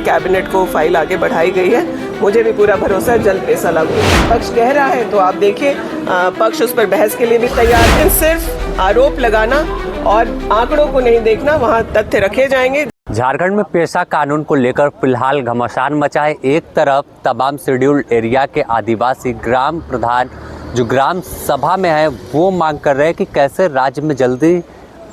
Cabinet को file आगे बढ़ाई गई है। मुझे भी पूरा भरोसा है जल्द पैसा लागू होगा। पक्ष कह रहा है तो आप देखिए, पक्ष उस पर बहस के लिए भी तैयार है। सिर्फ आरोप लगाना और आंकड़ों को नहीं देखना, वहाँ तथ्य रखे जाएंगे। झारखंड में पेशा कानून को लेकर फिलहाल घमासान मचा है। एक तरफ तमाम शेड्यूल्ड एरिया के आदिवासी ग्राम प्रधान जो ग्राम सभा में है वो मांग कर रहे हैं कि कैसे राज्य में जल्दी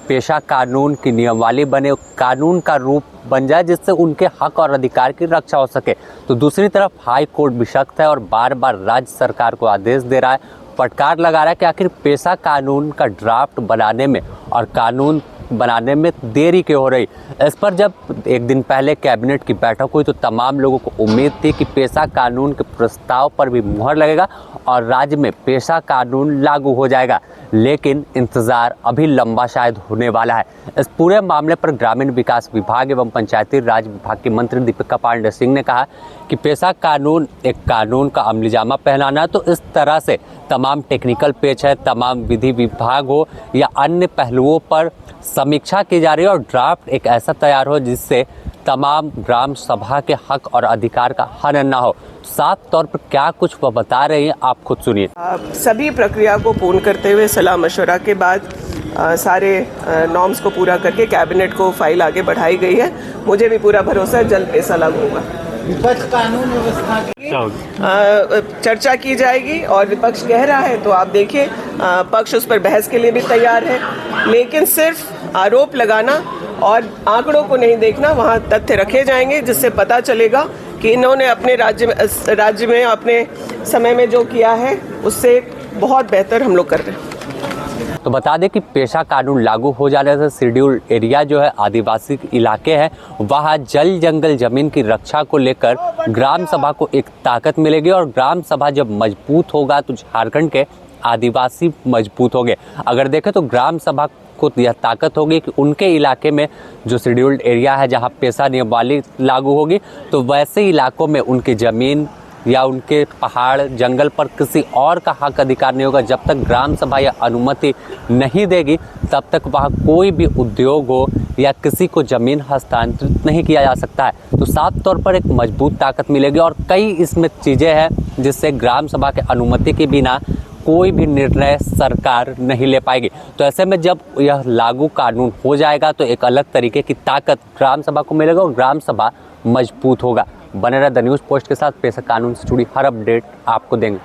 पेशा कानून की नियमावली बने, कानून का रूप बन जाए जिससे उनके हक और अधिकार की रक्षा हो सके। तो दूसरी तरफ हाई कोर्ट भी सख्त है और बार बार राज्य सरकार को आदेश दे रहा है, फटकार लगा रहा है कि आखिर पेशा कानून का ड्राफ्ट बनाने में और कानून बनाने में देरी क्यों हो रही। इस पर जब एक दिन पहले कैबिनेट की बैठक हुई तो तमाम लोगों को उम्मीद थी कि पेशा कानून के प्रस्ताव पर भी मुहर लगेगा और राज्य में पेशा कानून लागू हो जाएगा, लेकिन इंतज़ार अभी लंबा शायद होने वाला है। इस पूरे मामले पर ग्रामीण विकास विभाग एवं पंचायती राज विभाग के मंत्री दीपिका पांडे सिंह ने कहा कि पेशा कानून एक कानून का अमलीजामा पहनाना, तो इस तरह से तमाम टेक्निकल पेच है, तमाम विधि विभाग हो या अन्य पहलुओं पर समीक्षा की जा रही है और ड्राफ्ट एक ऐसा तैयार हो जिससे तमाम ग्राम सभा के हक और अधिकार का हनन ना हो। साफ तौर पर क्या कुछ वह बता रहे हैं, आप खुद सुनिए। सभी प्रक्रिया को पूर्ण करते हुए सलाह मशवरा के बाद सारे नॉर्म्स को पूरा करके कैबिनेट को फाइल आगे बढ़ाई गई है। मुझे भी पूरा भरोसा है जल्द पैसा लागू होगा। विपक्ष कानून व्यवस्था की चर्चा की जाएगी और विपक्ष कह रहा है तो आप देखिए, पक्ष उस पर बहस के लिए भी तैयार है, लेकिन सिर्फ आरोप लगाना और आंकड़ों को नहीं देखना, वहाँ तथ्य रखे जाएंगे जिससे पता चलेगा कि इन्होंने अपने राज्य में अपने समय में जो किया है उससे बहुत बेहतर हम लोग कर रहे हैं। तो बता दें कि पेशा कानून लागू हो जाने से शेड्यूल्ड एरिया जो है आदिवासी इलाके हैं वहाँ जल जंगल जमीन की रक्षा को लेकर ग्राम सभा को एक ताकत मिलेगी और ग्राम सभा जब मजबूत होगा तो झारखंड के आदिवासी मजबूत होंगे। अगर देखें तो ग्राम सभा को यह ताकत होगी कि उनके इलाके में जो शेड्यूल्ड एरिया है जहाँ पेशा नियमावली लागू होगी तो वैसे इलाकों में उनकी ज़मीन या उनके पहाड़ जंगल पर किसी और का हक अधिकार नहीं होगा। जब तक ग्राम सभा या अनुमति नहीं देगी तब तक वहाँ कोई भी उद्योग हो या किसी को ज़मीन हस्तांतरित नहीं किया जा सकता है। तो साफ तौर पर एक मजबूत ताकत मिलेगी और कई इसमें चीज़ें हैं जिससे ग्राम सभा के अनुमति के बिना कोई भी निर्णय सरकार नहीं ले पाएगी। तो ऐसे में जब यह लागू कानून हो जाएगा तो एक अलग तरीके की ताकत ग्राम सभा को मिलेगा और ग्राम सभा मजबूत होगा। बने रहे द न्यूज़ पोस्ट के साथ, पेशा कानून से जुड़ी हर अपडेट आपको देंगे।